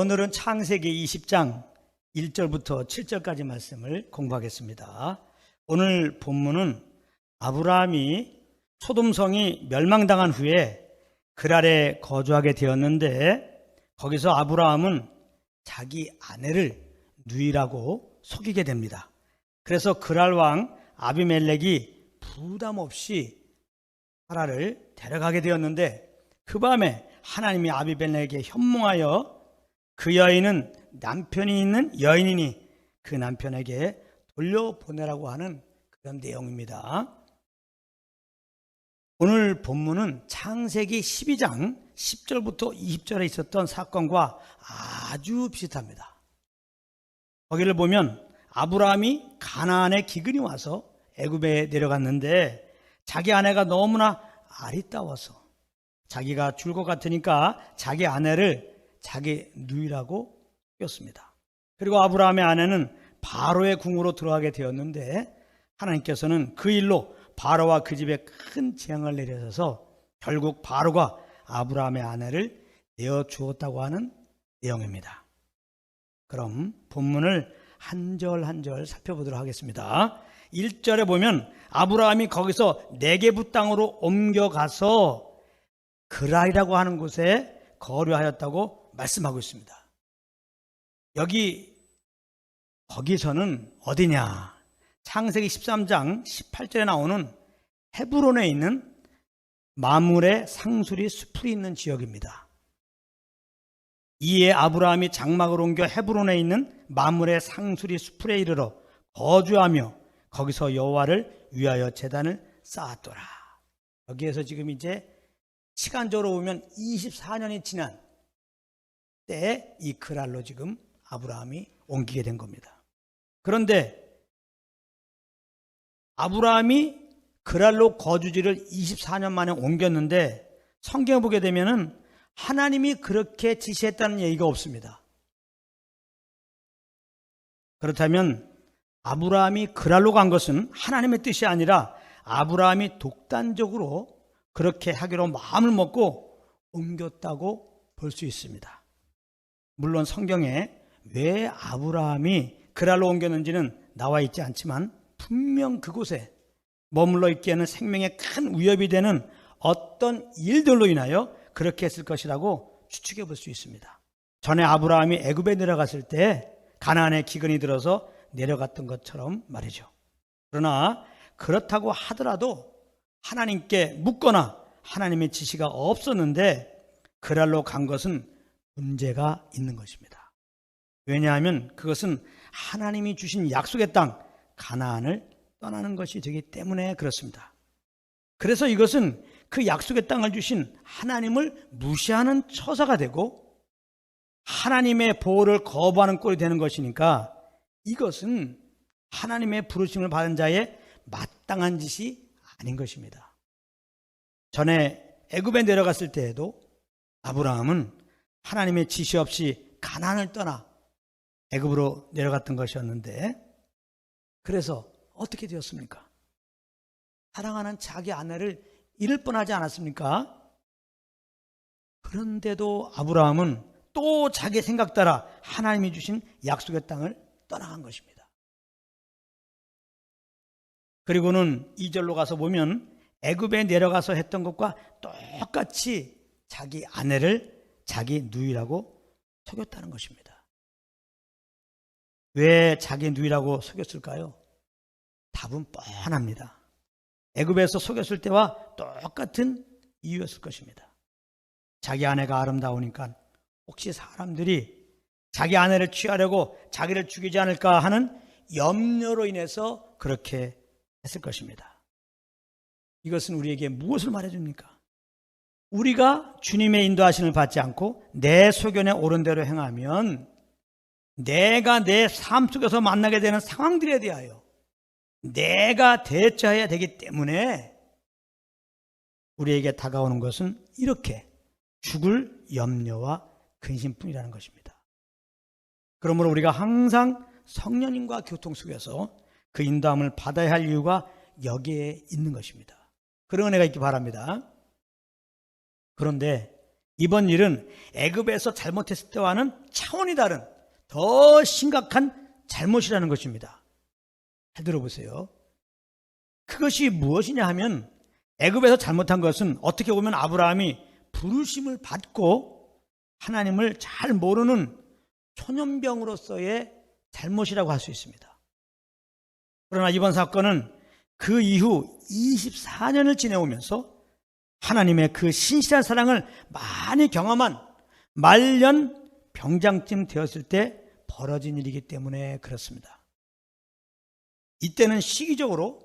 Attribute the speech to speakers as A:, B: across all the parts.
A: 오늘은 창세기 20장 1절부터 7절까지 말씀을 공부하겠습니다. 오늘 본문은 아브라함이 소돔성이 멸망당한 후에 그랄에 거주하게 되었는데, 거기서 아브라함은 자기 아내를 누이라고 속이게 됩니다. 그래서 그랄 왕 아비멜렉이 부담 없이 사라를 데려가게 되었는데, 그 밤에 하나님이 아비멜렉에게 현몽하여 그 여인은 남편이 있는 여인이니 그 남편에게 돌려보내라고 하는 그런 내용입니다. 오늘 본문은 창세기 12장 10절부터 20절에 있었던 사건과 아주 비슷합니다. 거기를 보면 아브라함이 가나안에 기근이 와서 애굽에 내려갔는데, 자기 아내가 너무나 아리따워서 자기가 죽을 것 같으니까 자기 아내를 자기 누이라고 속였습니다. 그리고 아브라함의 아내는 바로의 궁으로 들어가게 되었는데, 하나님께서는 그 일로 바로와 그 집에 큰 재앙을 내려서 결국 바로가 아브라함의 아내를 내어주었다고 하는 내용입니다. 그럼 본문을 한 절 한 절 살펴보도록 하겠습니다. 1절에 보면 아브라함이 거기서 네게부 땅으로 옮겨가서 그랄이라고 하는 곳에 거류하였다고 말씀하고 있습니다. 거기서는 어디냐? 창세기 13장 18절에 나오는 헤브론에 있는 마므레 상수리 수풀이 있는 지역입니다. 이에 아브라함이 장막을 옮겨 헤브론에 있는 마므레 상수리 수풀에 이르러 거주하며 거기서 여호와를 위하여 제단을 쌓았더라. 여기에서 지금 이제 시간적으로 보면 24년이 지난 때 이 그랄로 지금 아브라함이 옮기게 된 겁니다. 그런데 아브라함이 그랄로 거주지를 24년 만에 옮겼는데, 성경을 보게 되면은 하나님이 그렇게 지시했다는 얘기가 없습니다. 그렇다면 아브라함이 그랄로 간 것은 하나님의 뜻이 아니라 아브라함이 독단적으로 그렇게 하기로 마음을 먹고 옮겼다고 볼 수 있습니다. 물론 성경에 왜 아브라함이 그랄로 옮겼는지는 나와 있지 않지만, 분명 그곳에 머물러 있기에는 생명에 큰 위협이 되는 어떤 일들로 인하여 그렇게 했을 것이라고 추측해 볼 수 있습니다. 전에 아브라함이 애굽에 내려갔을 때 가나안에 기근이 들어서 내려갔던 것처럼 말이죠. 그러나 그렇다고 하더라도 하나님께 묻거나 하나님의 지시가 없었는데 그랄로 간 것은 문제가 있는 것입니다. 왜냐하면 그것은 하나님이 주신 약속의 땅 가나안을 떠나는 것이 되기 때문에 그렇습니다. 그래서 이것은 그 약속의 땅을 주신 하나님을 무시하는 처사가 되고 하나님의 보호를 거부하는 꼴이 되는 것이니까, 이것은 하나님의 부르심을 받은 자의 마땅한 짓이 아닌 것입니다. 전에 애굽에 내려갔을 때에도 아브라함은 하나님의 지시 없이 가나안을 떠나 애굽으로 내려갔던 것이었는데, 그래서 어떻게 되었습니까? 사랑하는 자기 아내를 잃을 뻔하지 않았습니까? 그런데도 아브라함은 또 자기 생각 따라 하나님이 주신 약속의 땅을 떠나간 것입니다. 그리고는 2절로 가서 보면 애굽에 내려가서 했던 것과 똑같이 자기 아내를 자기 누이라고 속였다는 것입니다. 왜 자기 누이라고 속였을까요? 답은 뻔합니다. 애굽에서 속였을 때와 똑같은 이유였을 것입니다. 자기 아내가 아름다우니까 혹시 사람들이 자기 아내를 취하려고 자기를 죽이지 않을까 하는 염려로 인해서 그렇게 했을 것입니다. 이것은 우리에게 무엇을 말해줍니까? 우리가 주님의 인도하심을 받지 않고 내 소견에 옳은 대로 행하면 내가 내 삶 속에서 만나게 되는 상황들에 대하여 내가 대처해야 되기 때문에 우리에게 다가오는 것은 이렇게 죽을 염려와 근심뿐이라는 것입니다. 그러므로 우리가 항상 성령님과 교통 속에서 그 인도함을 받아야 할 이유가 여기에 있는 것입니다. 그런 은혜가 있기 바랍니다. 그런데 이번 일은 애굽에서 잘못했을 때와는 차원이 다른 더 심각한 잘못이라는 것입니다. 잘 들어보세요. 그것이 무엇이냐 하면 애굽에서 잘못한 것은 어떻게 보면 아브라함이 부르심을 받고 하나님을 잘 모르는 초년병으로서의 잘못이라고 할 수 있습니다. 그러나 이번 사건은 그 이후 24년을 지내오면서 하나님의 그 신실한 사랑을 많이 경험한 말년 병장쯤 되었을 때 벌어진 일이기 때문에 그렇습니다. 이때는 시기적으로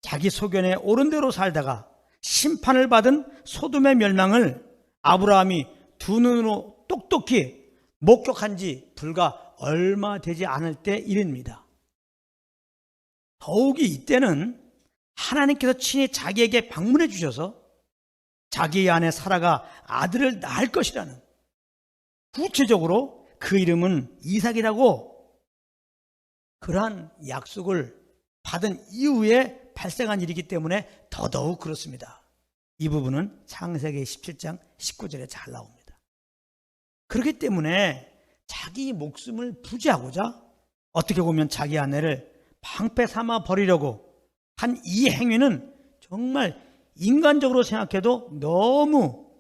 A: 자기 소견에 옳은 대로 살다가 심판을 받은 소돔의 멸망을 아브라함이 두 눈으로 똑똑히 목격한 지 불과 얼마 되지 않을 때 일입니다. 더욱이 이때는 하나님께서 친히 자기에게 방문해 주셔서 자기의 아내 사라가 아들을 낳을 것이라는, 구체적으로 그 이름은 이삭이라고, 그러한 약속을 받은 이후에 발생한 일이기 때문에 더더욱 그렇습니다. 이 부분은 창세기 17장 19절에 잘 나옵니다. 그렇기 때문에 자기 목숨을 부지하고자 어떻게 보면 자기 아내를 방패 삼아 버리려고 한 이 행위는 정말 인간적으로 생각해도 너무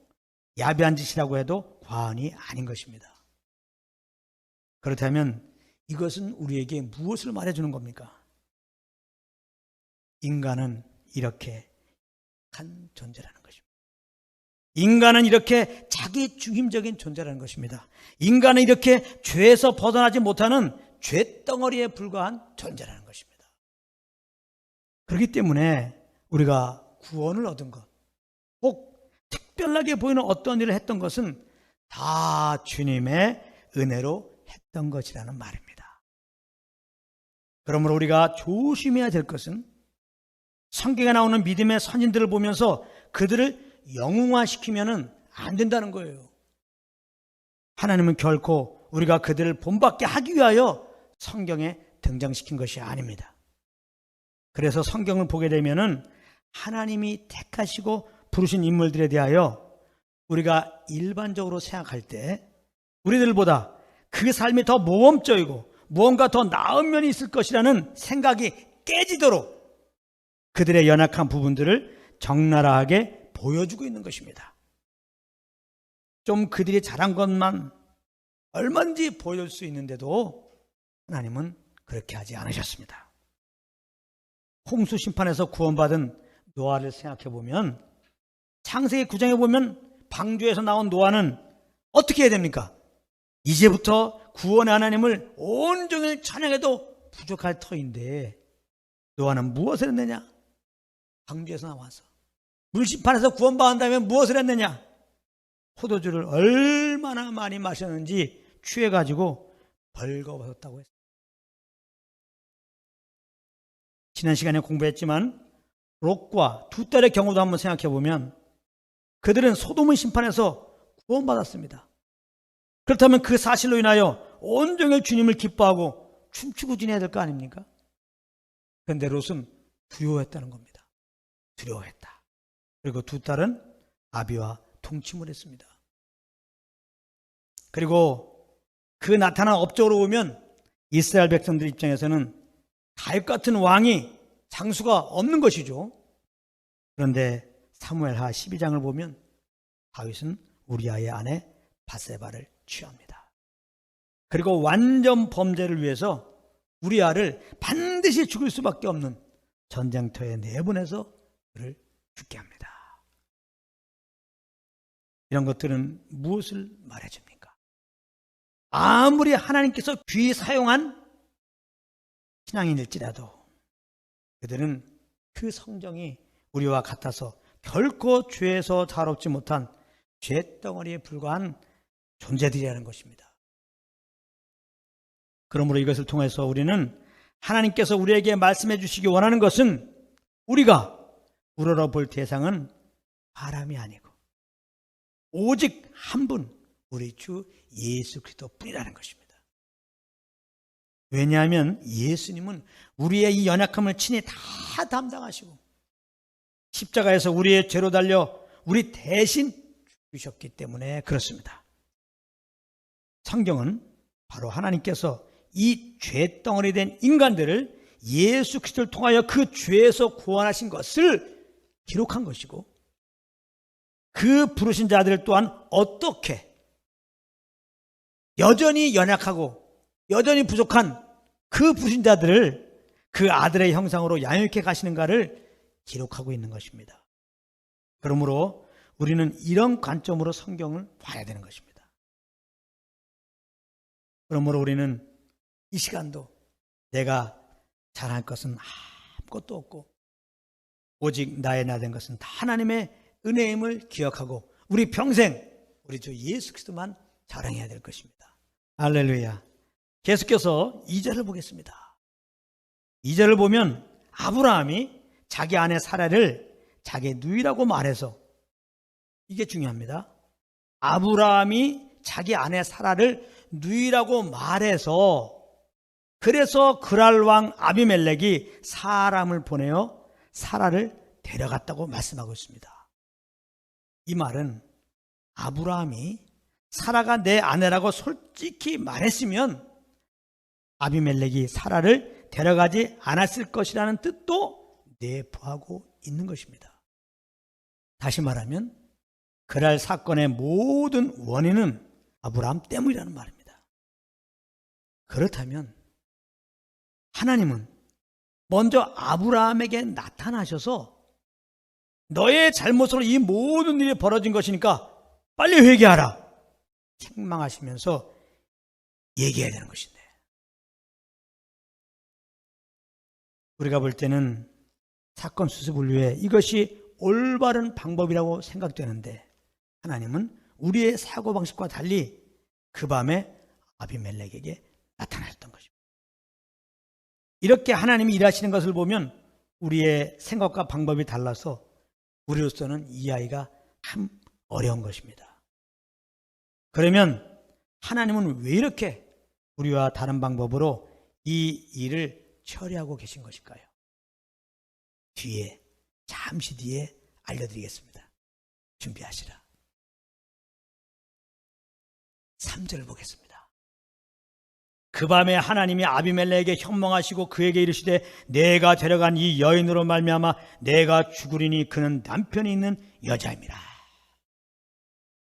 A: 야비한 짓이라고 해도 과언이 아닌 것입니다. 그렇다면 이것은 우리에게 무엇을 말해주는 겁니까? 인간은 이렇게 한 존재라는 것입니다. 인간은 이렇게 자기 중심적인 존재라는 것입니다. 인간은 이렇게 죄에서 벗어나지 못하는 죄덩어리에 불과한 존재라는 것입니다. 그렇기 때문에 우리가 구원을 얻은 것, 꼭 특별하게 보이는 어떤 일을 했던 것은 다 주님의 은혜로 했던 것이라는 말입니다. 그러므로 우리가 조심해야 될 것은 성경에 나오는 믿음의 선진들을 보면서 그들을 영웅화시키면 안 된다는 거예요. 하나님은 결코 우리가 그들을 본받게 하기 위하여 성경에 등장시킨 것이 아닙니다. 그래서 성경을 보게 되면은 하나님이 택하시고 부르신 인물들에 대하여 우리가 일반적으로 생각할 때 우리들보다 그 삶이 더 모험적이고 무언가 더 나은 면이 있을 것이라는 생각이 깨지도록 그들의 연약한 부분들을 적나라하게 보여주고 있는 것입니다. 좀 그들이 잘한 것만 얼마든지 보여줄 수 있는데도 하나님은 그렇게 하지 않으셨습니다. 홍수 심판에서 구원받은 노아를 생각해 보면 창세기 9장에 보면 방주에서 나온 노아는 어떻게 해야 됩니까? 이제부터 구원의 하나님을 온종일 찬양해도 부족할 터인데 노아는 무엇을 했느냐? 방주에서 나와서 물심판에서 구원받는다면 무엇을 했느냐? 포도주를 얼마나 많이 마셨는지 취해가지고 벌거벗었다고 했습니다. 지난 시간에 공부했지만 롯과 두 딸의 경우도 한번 생각해 보면 그들은 소돔의 심판에서 구원받았습니다. 그렇다면 그 사실로 인하여 온종일 주님을 기뻐하고 춤추고 지내야 될 거 아닙니까? 그런데 롯은 두려워했다는 겁니다. 두려워했다. 그리고 두 딸은 아비와 동침을 했습니다. 그리고 그 나타난 업적으로 보면 이스라엘 백성들 입장에서는 다윗 같은 왕이 장수가 없는 것이죠. 그런데 사무엘하 12장을 보면 다윗은 우리아의 아내 바세바를 취합니다. 그리고 완전 범죄를 위해서 우리아를 반드시 죽일 수밖에 없는 전쟁터에 내보내서 그를 죽게 합니다. 이런 것들은 무엇을 말해줍니까? 아무리 하나님께서 귀히 사용한 신앙인일지라도 그들은 그 성정이 우리와 같아서 결코 죄에서 자유롭지 못한 죄덩어리에 불과한 존재들이라는 것입니다. 그러므로 이것을 통해서 우리는 하나님께서 우리에게 말씀해 주시기 원하는 것은 우리가 우러러볼 대상은 사람이 아니고 오직 한 분, 우리 주 예수 그리스도 뿐이라는 것입니다. 왜냐하면 예수님은 우리의 이 연약함을 친히 다 담당하시고 십자가에서 우리의 죄로 달려 우리 대신 죽으셨기 때문에 그렇습니다. 성경은 바로 하나님께서 이 죄덩어리 된 인간들을 예수 그리스도를 통하여 그 죄에서 구원하신 것을 기록한 것이고, 그 부르신 자들 또한 어떻게 여전히 연약하고 여전히 부족한 그 부르신 자들을 그 아들의 형상으로 양육해 가시는가를 기록하고 있는 것입니다. 그러므로 우리는 이런 관점으로 성경을 봐야 되는 것입니다. 그러므로 우리는 이 시간도 내가 잘할 것은 아무것도 없고 오직 나의 나 된 것은 다 하나님의 은혜임을 기억하고 우리 평생 우리 주 예수 그리스도만 자랑해야 될 것입니다. 할렐루야. 계속해서 2절을 보겠습니다. 2절을 보면 아브라함이 자기 아내 사라를 자기 누이라고 말해서, 이게 중요합니다. 아브라함이 자기 아내 사라를 누이라고 말해서, 그래서 그랄 왕 아비멜렉이 사람을 보내어 사라를 데려갔다고 말씀하고 있습니다. 이 말은 아브라함이 사라가 내 아내라고 솔직히 말했으면 아비멜렉이 사라를 데려가지 않았을 것이라는 뜻도 내포하고 있는 것입니다. 다시 말하면 그랄 사건의 모든 원인은 아브라함 때문이라는 말입니다. 그렇다면 하나님은 먼저 아브라함에게 나타나셔서 너의 잘못으로 이 모든 일이 벌어진 것이니까 빨리 회개하라 책망하시면서 얘기해야 되는 것인데, 우리가 볼 때는 사건 수습을 위해 이것이 올바른 방법이라고 생각되는데, 하나님은 우리의 사고방식과 달리 그 밤에 아비멜렉에게 나타나셨던 것입니다. 이렇게 하나님이 일하시는 것을 보면 우리의 생각과 방법이 달라서 우리로서는 이해하기가 참 어려운 것입니다. 그러면 하나님은 왜 이렇게 우리와 다른 방법으로 이 일을 처리하고 계신 것일까요? 잠시 뒤에 알려드리겠습니다. 준비하시라. 3절을 보겠습니다. 그 밤에 하나님이 아비멜렉에게 현몽하시고 그에게 이르시되 내가 데려간 이 여인으로 말미암아 내가 죽으리니 그는 남편이 있는 여자입니다.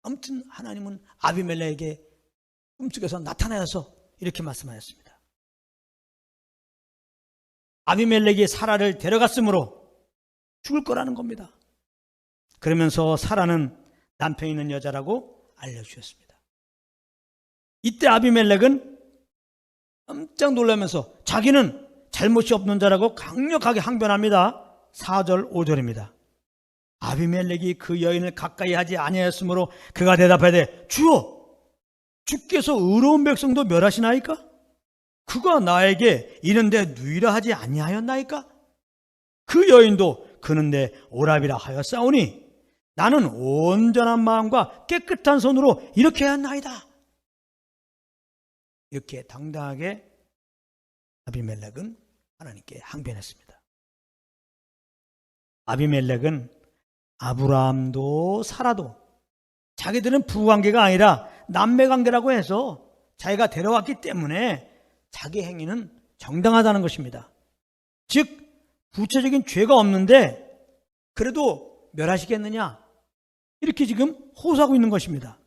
A: 아무튼 하나님은 아비멜렉에게 꿈속에서 나타나서 이렇게 말씀하셨습니다. 아비멜렉이 사라를 데려갔으므로 죽을 거라는 겁니다. 그러면서 사라는 남편이 있는 여자라고 알려주셨습니다. 이때 아비멜렉은 깜짝 놀라면서 자기는 잘못이 없는 자라고 강력하게 항변합니다. 4절 5절입니다. 아비멜렉이 그 여인을 가까이 하지 아니하였으므로 그가 대답하되 주여, 주께서 의로운 백성도 멸하시나이까? 그가 나에게 이른데 누이라 하지 아니하였나이까? 그 여인도 그는 내 오라비라 하였사오니 나는 온전한 마음과 깨끗한 손으로 이렇게 하였나이다. 이렇게 당당하게 아비멜렉은 하나님께 항변했습니다. 아비멜렉은 아브라함도 사라도 자기들은 부부관계가 아니라 남매관계라고 해서 자기가 데려왔기 때문에 자기 행위는 정당하다는 것입니다. 즉 구체적인 죄가 없는데 그래도 멸하시겠느냐, 이렇게 지금 호소하고 있는 것입니다.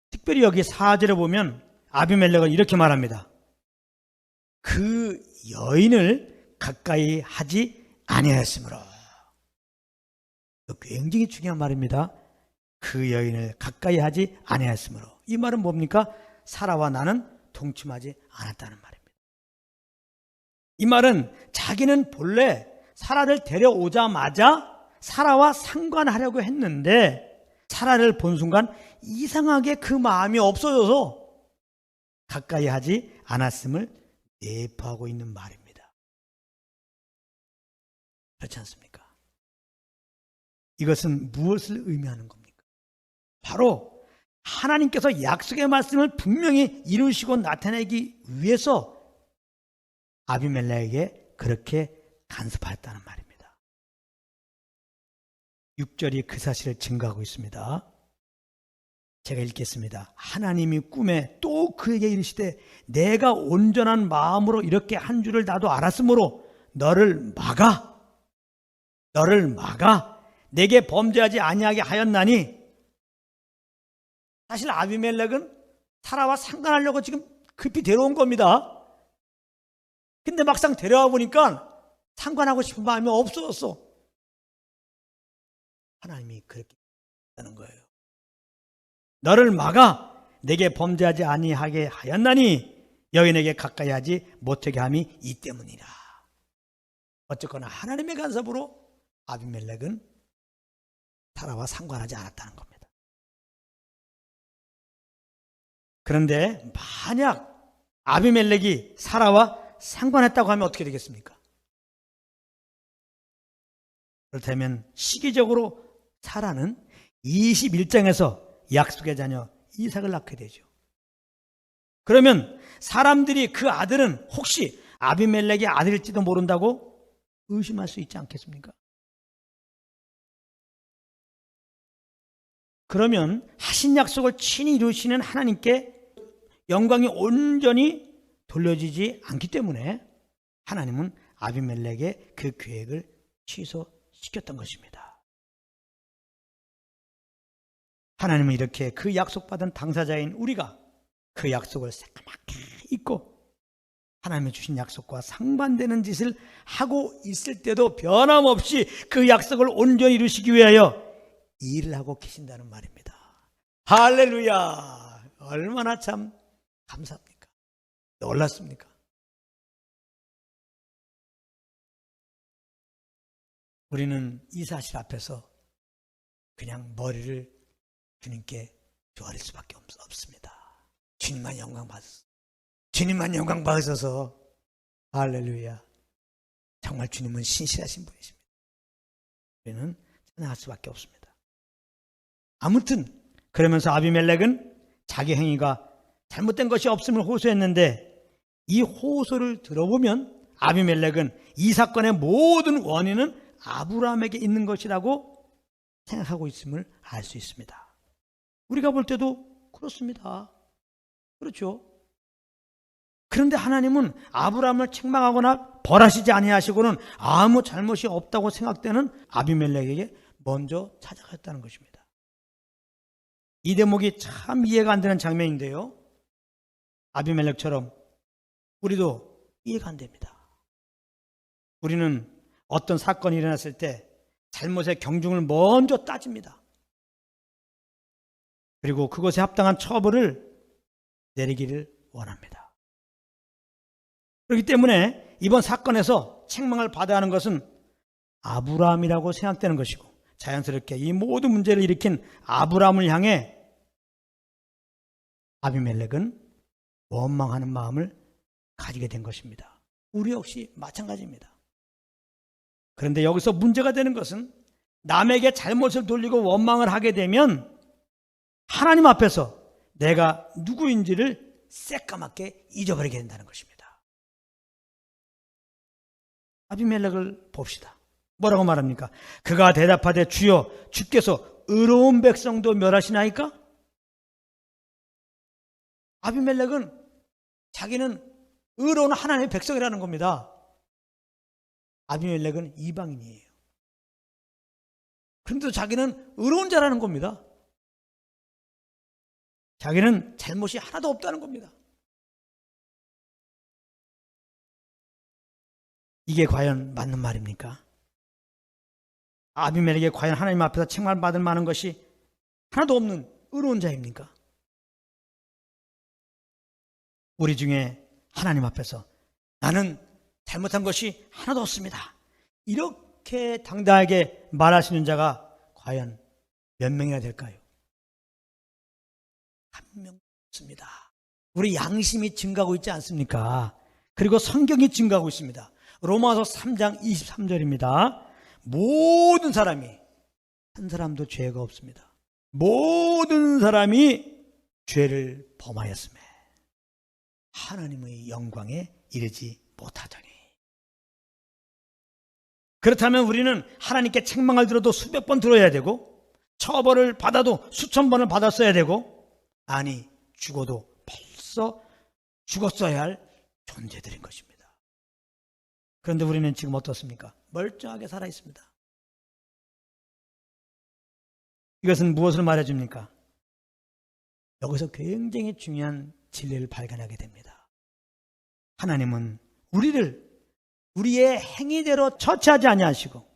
A: 특별히 여기 4절에 보면 아비멜렉은 이렇게 말합니다. 그 여인을 가까이 하지 아니하였으므로. 굉장히 중요한 말입니다. 그 여인을 가까이 하지 아니하였으므로. 이 말은 뭡니까? 사라와 나는 동침하지 않았다는 말입니다. 이 말은 자기는 본래 사라를 데려오자마자 사라와 상관하려고 했는데 사라를 본 순간 이상하게 그 마음이 없어져서 가까이 하지 않았음을 내포하고 있는 말입니다. 그렇지 않습니까? 이것은 무엇을 의미하는 겁니까? 바로 하나님께서 약속의 말씀을 분명히 이루시고 나타내기 위해서 아비멜렉에게 그렇게 간섭하였다는 말입니다. 6절이 그 사실을 증거하고 있습니다. 제가 읽겠습니다. 하나님이 꿈에 또 그에게 이르시되 내가 온전한 마음으로 이렇게 한 줄을 나도 알았으므로 너를 막아 내게 범죄하지 아니하게 하였나니. 사실 아비멜렉은 사라와 상관하려고 지금 급히 데려온 겁니다. 근데 막상 데려와 보니까 상관하고 싶은 마음이 없어졌어. 하나님이 그렇게 하는 거예요. 너를 막아 내게 범죄하지 아니하게 하였나니 여인에게 가까이 하지 못하게 함이 이 때문이라. 어쨌거나 하나님의 간섭으로 아비멜렉은 사라와 상관하지 않았다는 겁니다. 그런데 만약 아비멜렉이 사라와 상관했다고 하면 어떻게 되겠습니까? 그렇다면 시기적으로 사라는 21장에서 약속의 자녀 이삭을 낳게 되죠. 그러면 사람들이 그 아들은 혹시 아비멜렉의 아들일지도 모른다고 의심할 수 있지 않겠습니까? 그러면 하신 약속을 친히 이루시는 하나님께 영광이 온전히 돌려지지 않기 때문에 하나님은 아비멜렉의 그 계획을 취소시켰던 것입니다. 하나님은 이렇게 그 약속받은 당사자인 우리가 그 약속을 새까맣게 잊고 하나님이 주신 약속과 상반되는 짓을 하고 있을 때도 변함없이 그 약속을 온전히 이루시기 위하여 일을 하고 계신다는 말입니다. 할렐루야! 얼마나 참 감사합니까? 놀랐습니까? 우리는 이 사실 앞에서 그냥 머리를 주님께 조아릴 수밖에 없습니다. 주님만 영광 받으소서. 주님만 영광 받으셔서 할렐루야. 정말 주님은 신실하신 분이십니다. 우리는 찬양할 수밖에 없습니다. 아무튼 그러면서 아비멜렉은 자기 행위가 잘못된 것이 없음을 호소했는데 이 호소를 들어보면 아비멜렉은 이 사건의 모든 원인은 아브라함에게 있는 것이라고 생각하고 있음을 알 수 있습니다. 우리가 볼 때도 그렇습니다. 그렇죠? 그런데 하나님은 아브라함을 책망하거나 벌하시지 아니하시고는 아무 잘못이 없다고 생각되는 아비멜렉에게 먼저 찾아갔다는 것입니다. 이 대목이 참 이해가 안 되는 장면인데요. 아비멜렉처럼 우리도 이해가 안 됩니다. 우리는 어떤 사건이 일어났을 때 잘못의 경중을 먼저 따집니다. 그리고 그것에 합당한 처벌을 내리기를 원합니다. 그렇기 때문에 이번 사건에서 책망을 받아야 하는 것은 아브라함이라고 생각되는 것이고 자연스럽게 이 모든 문제를 일으킨 아브라함을 향해 아비멜렉은 원망하는 마음을 가지게 된 것입니다. 우리 역시 마찬가지입니다. 그런데 여기서 문제가 되는 것은 남에게 잘못을 돌리고 원망을 하게 되면 하나님 앞에서 내가 누구인지를 새까맣게 잊어버리게 된다는 것입니다. 아비멜렉을 봅시다. 뭐라고 말합니까? 그가 대답하되 주여 주께서 의로운 백성도 멸하시나이까? 아비멜렉은 자기는 의로운 하나님의 백성이라는 겁니다. 아비멜렉은 이방인이에요. 그런데도 자기는 의로운 자라는 겁니다. 자기는 잘못이 하나도 없다는 겁니다. 이게 과연 맞는 말입니까? 아비멜렉이 과연 하나님 앞에서 책망받을 만한 것이 하나도 없는 의로운 자입니까? 우리 중에 하나님 앞에서 나는 잘못한 것이 하나도 없습니다. 이렇게 당당하게 말하시는 자가 과연 몇 명이나 될까요? 한 명 없습니다. 우리 양심이 증가하고 있지 않습니까? 그리고 성경이 증가하고 있습니다. 로마서 3장 23절입니다. 모든 사람이 한 사람도 죄가 없습니다. 모든 사람이 죄를 범하였으며 하나님의 영광에 이르지 못하더니 그렇다면 우리는 하나님께 책망을 들어도 수백 번 들어야 되고 처벌을 받아도 수천 번을 받았어야 되고, 아니 죽어도 벌써 죽었어야 할 존재들인 것입니다. 그런데 우리는 지금 어떻습니까? 멀쩡하게 살아 있습니다. 이것은 무엇을 말해줍니까? 여기서 굉장히 중요한 진리를 발견하게 됩니다. 하나님은 우리를 우리의 행위대로 처치하지 아니하시고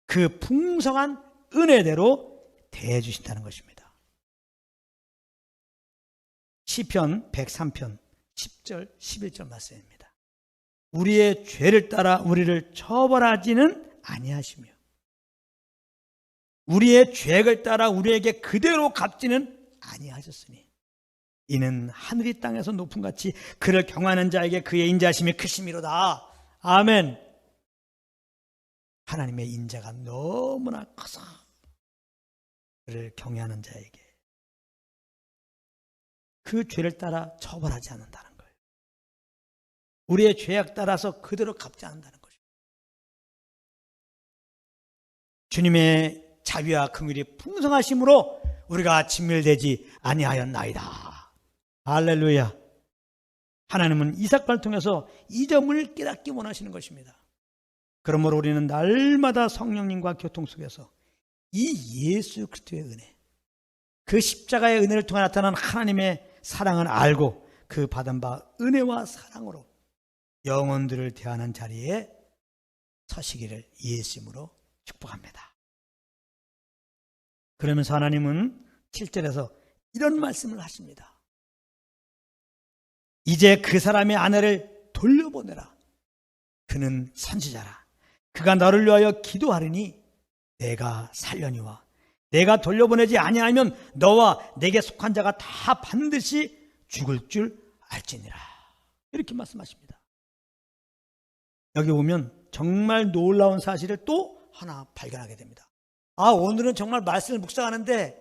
A: 그 풍성한 은혜대로 대해 주신다는 것입니다. 시편 103편 10절 11절 말씀입니다. 우리의 죄를 따라 우리를 처벌하지는 아니하시며 우리의 죄를 따라 우리에게 그대로 갚지는 아니하셨으니 이는 하늘이 땅에서 높음같이 그를 경외하는 자에게 그의 인자하심이 크심이로다. 아멘. 하나님의 인자가 너무나 커서 그를 경외하는 자에게 그 죄를 따라 처벌하지 않는다는 거예요. 우리의 죄악 따라서 그대로 갚지 않는다는 것입니다. 주님의 자비와 긍휼이 풍성하심으로 우리가 진멸되지 아니하였나이다. 할렐루야. 하나님은 이삭을 통해서 이 점을 깨닫기 원하시는 것입니다. 그러므로 우리는 날마다 성령님과 교통 속에서 이 예수 그리스도의 은혜, 그 십자가의 은혜를 통해 나타난 하나님의 사랑을 알고 그 받은 바 은혜와 사랑으로 영혼들을 대하는 자리에 서시기를 예수님으로 축복합니다. 그러면서 하나님은 7절에서 이런 말씀을 하십니다. 이제 그 사람의 아내를 돌려보내라. 그는 선지자라. 그가 너를 위하여 기도하리니 내가 살려니와 내가 돌려보내지 아니하면 너와 내게 속한 자가 다 반드시 죽을 줄 알지니라. 이렇게 말씀하십니다. 여기 보면 정말 놀라운 사실을 또 하나 발견하게 됩니다. 오늘은 정말 말씀을 묵상하는데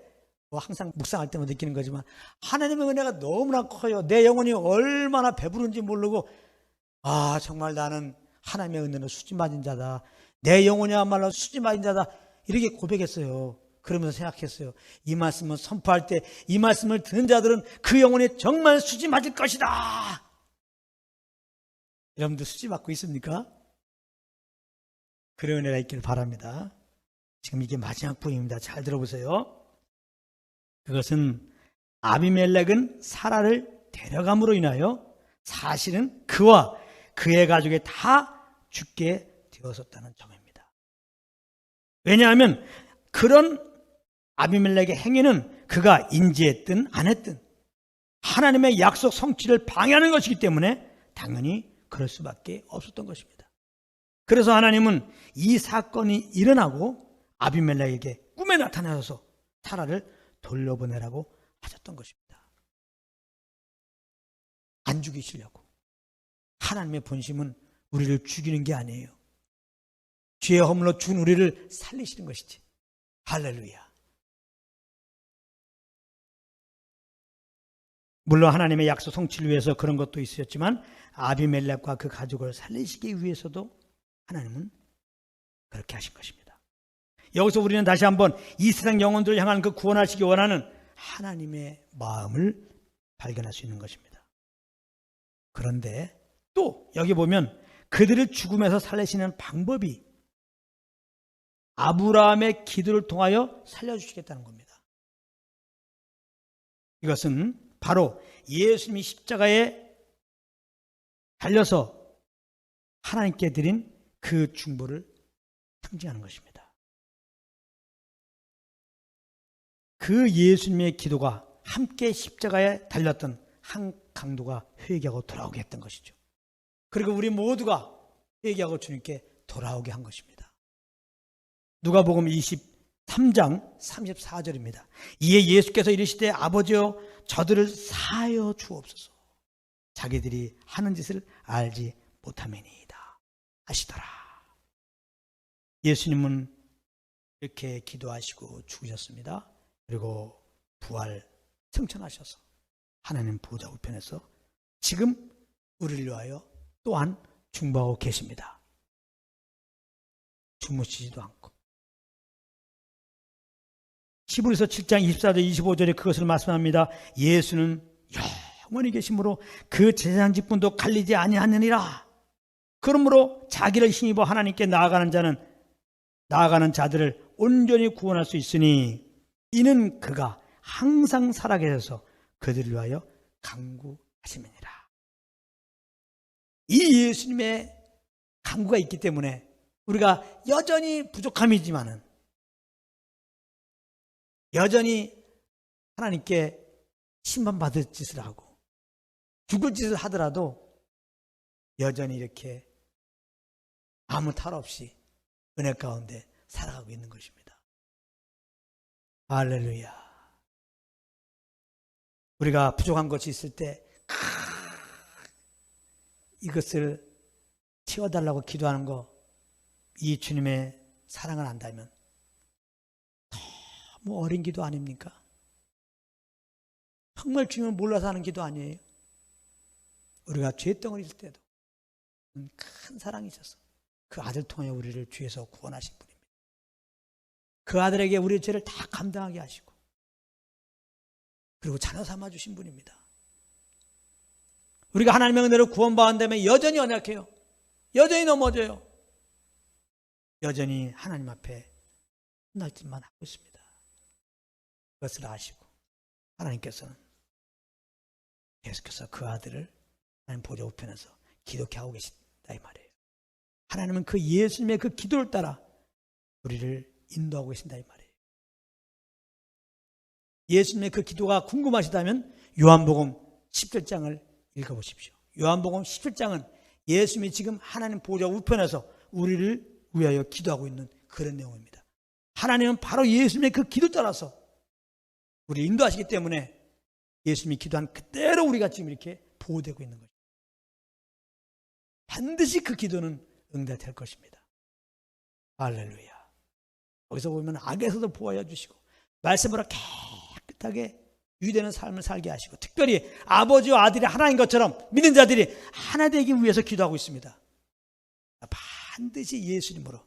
A: 항상 묵상할 때마다 느끼는 거지만 하나님의 은혜가 너무나 커요. 내 영혼이 얼마나 배부른지 모르고 정말 나는 하나님의 은혜는 수지 맞은 자다. 내 영혼이야말로 수지 맞은 자다. 이렇게 고백했어요. 그러면서 생각했어요. 이 말씀을 선포할 때 이 말씀을 듣는 자들은 그 영혼이 정말 수지 맞을 것이다. 여러분들 수지 맞고 있습니까? 그런 은혜가 있기를 바랍니다. 지금 이게 마지막 부분입니다. 잘 들어보세요. 그것은 아비멜렉은 사라를 데려감으로 인하여 사실은 그와 그의 가족이 다 죽게 되었었다는 점입니다. 왜냐하면 그런 아비멜렉의 행위는 그가 인지했든 안 했든 하나님의 약속 성취를 방해하는 것이기 때문에 당연히 그럴 수밖에 없었던 것입니다. 그래서 하나님은 이 사건이 일어나고 아비멜렉에게 꿈에 나타나셔서 사라를 돌려보내라고 하셨던 것입니다. 안 죽이시려고. 하나님의 본심은 우리를 죽이는 게 아니에요. 죄에 허물러 죽은 우리를 살리시는 것이지. 할렐루야. 물론 하나님의 약속 성취를 위해서 그런 것도 있었지만 아비멜렉과 그 가족을 살리시기 위해서도 하나님은 그렇게 하신 것입니다. 여기서 우리는 다시 한번 이 세상 영혼들을 향한 그 구원하시기 원하는 하나님의 마음을 발견할 수 있는 것입니다. 그런데 또 여기 보면 그들을 죽음에서 살리시는 방법이 아브라함의 기도를 통하여 살려주시겠다는 겁니다. 이것은 바로 예수님이 십자가에 달려서 하나님께 드린 그 중보를 상징하는 것입니다. 그 예수님의 기도가 함께 십자가에 달렸던 한 강도가 회개하고 돌아오게 했던 것이죠. 그리고 우리 모두가 회개하고 주님께 돌아오게 한 것입니다. 누가복음 23장 34절입니다. 이에 예수께서 이르시되 아버지여 저들을 사하여 주옵소서. 자기들이 하는 짓을 알지 못함이니이다 하시더라. 예수님은 이렇게 기도하시고 죽으셨습니다. 그리고 부활 승천하셔서 하나님 보좌 우편에서 지금 우리를 위하여 또한 중보하고 계십니다. 주무시지도 않고. 히브리서 7장 24절 25절에 그것을 말씀합니다. 예수는 영원히 계심으로 그 제사장 직분도 갈리지 아니하느니라. 그러므로 자기를 힘입어 하나님께 나아가는 자들을 온전히 구원할 수 있으니 이는 그가 항상 살아계셔서 그들을 위하여 간구하심이니라. 이 예수님의 간구가 있기 때문에 우리가 여전히 부족함이지만은 여전히 하나님께 심판받을 짓을 하고 죽을 짓을 하더라도 여전히 이렇게 아무 탈 없이 은혜 가운데 살아가고 있는 것입니다. 할렐루야. 우리가 부족한 것이 있을 때 이것을 채워달라고 기도하는 거, 이 주님의 사랑을 안다면 너무 어린 기도 아닙니까? 정말 주님을 몰라서 하는 기도 아니에요? 우리가 죄덩어리 있을 때도 큰 사랑이셔서 그 아들 통해 우리를 죄에서 구원하신 분입니다. 그 아들에게 우리의 죄를 다 감당하게 하시고 그리고 자녀 삼아주신 분입니다. 우리가 하나님의 은혜로 구원받은 여전히 연약해요. 여전히 넘어져요. 여전히 하나님 앞에 혼날 짓만 하고 있습니다. 그것을 아시고 하나님께서는 계속해서 그 아들을 하나님 보좌 우편에서 기독케 하고 계신다 이 말이에요. 하나님은 그 예수님의 그 기도를 따라 우리를 인도하고 계신다 이 말이에요. 예수님의 그 기도가 궁금하시다면 요한복음 17장을 읽어보십시오. 요한복음 17장은 예수님이 지금 하나님 보좌 우편에서 우리를 위하여 기도하고 있는 그런 내용입니다. 하나님은 바로 예수님의 그 기도 따라서 우리를 인도하시기 때문에 예수님이 기도한 그대로 우리가 지금 이렇게 보호되고 있는 거죠. 반드시 그 기도는 응답될 것입니다. 할렐루야. 거기서 보면 악에서도 보호하여 주시고 말씀으로 깨끗하게 유대는 삶을 살게 하시고 특별히 아버지와 아들이 하나인 것처럼 믿는 자들이 하나 되기 위해서 기도하고 있습니다. 반드시 예수님으로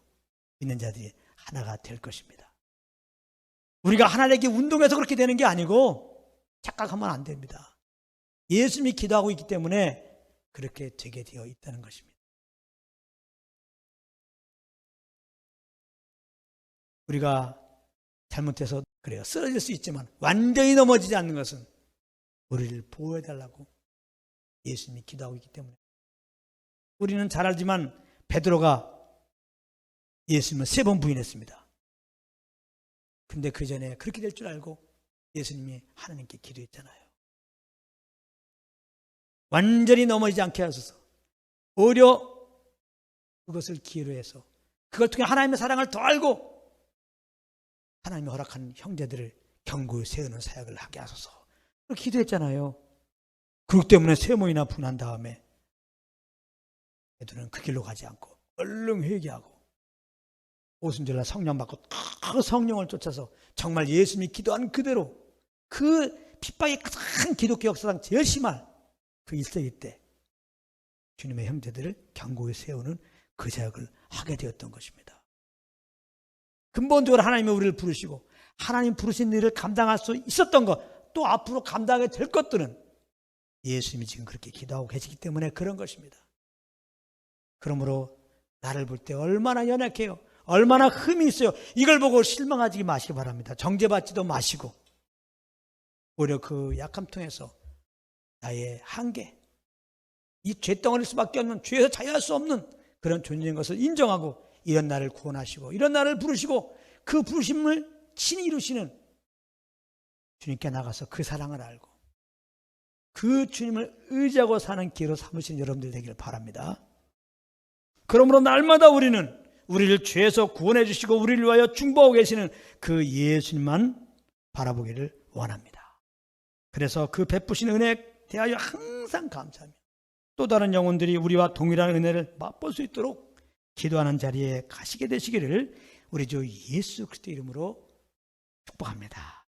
A: 믿는 자들이 하나가 될 것입니다. 우리가 하나 되기 운동해서 그렇게 되는 게 아니고 착각하면 안 됩니다. 예수님이 기도하고 있기 때문에 그렇게 되게 되어 있다는 것입니다. 우리가 잘못해서 그래요. 쓰러질 수 있지만 완전히 넘어지지 않는 것은 우리를 보호해달라고 예수님이 기도하고 있기 때문에. 우리는 잘 알지만 베드로가 예수님을 3번 부인했습니다. 근데 그 전에 그렇게 될 줄 알고 예수님이 하나님께 기도했잖아요. 완전히 넘어지지 않게 하소서. 오히려 그것을 기회로 해서 그걸 통해 하나님의 사랑을 더 알고 하나님이 허락한 형제들을 견고히 세우는 사역을 하게 하소서. 그렇게 기도했잖아요. 그것 때문에 3번이나 분한 다음에 베드로는 그 길로 가지 않고 얼른 회개하고 오순절날 성령 받고 그 성령을 쫓아서 정말 예수님이 기도한 그대로 그 핍박이 큰 기독교 역사상 제일 심할 그 1세기 때 주님의 형제들을 견고히 세우는 그 사역을 하게 되었던 것입니다. 근본적으로 하나님이 우리를 부르시고 하나님 부르신 일을 감당할 수 있었던 것, 또 앞으로 감당하게 될 것들은 예수님이 지금 그렇게 기도하고 계시기 때문에 그런 것입니다. 그러므로 나를 볼 때 얼마나 연약해요, 얼마나 흠이 있어요, 이걸 보고 실망하지 마시기 바랍니다. 정죄받지도 마시고 오히려 그 약함 통해서 나의 한계, 이 죄덩어리일 수밖에 없는, 죄에서 자유할 수 없는 그런 존재인 것을 인정하고 이런 나를 구원하시고 이런 나를 부르시고 그 부르심을 친히 이루시는 주님께 나가서 그 사랑을 알고 그 주님을 의지하고 사는 기회로 삼으신 여러분들 되기를 바랍니다. 그러므로 날마다 우리는 우리를 죄에서 구원해 주시고 우리를 위하여 중보하고 계시는 그 예수님만 바라보기를 원합니다. 그래서 그 베푸신 은혜에 대하여 항상 감사하며 또 다른 영혼들이 우리와 동일한 은혜를 맛볼 수 있도록 기도하는 자리에 가시게 되시기를 우리 주 예수 그리스도 이름으로 축복합니다.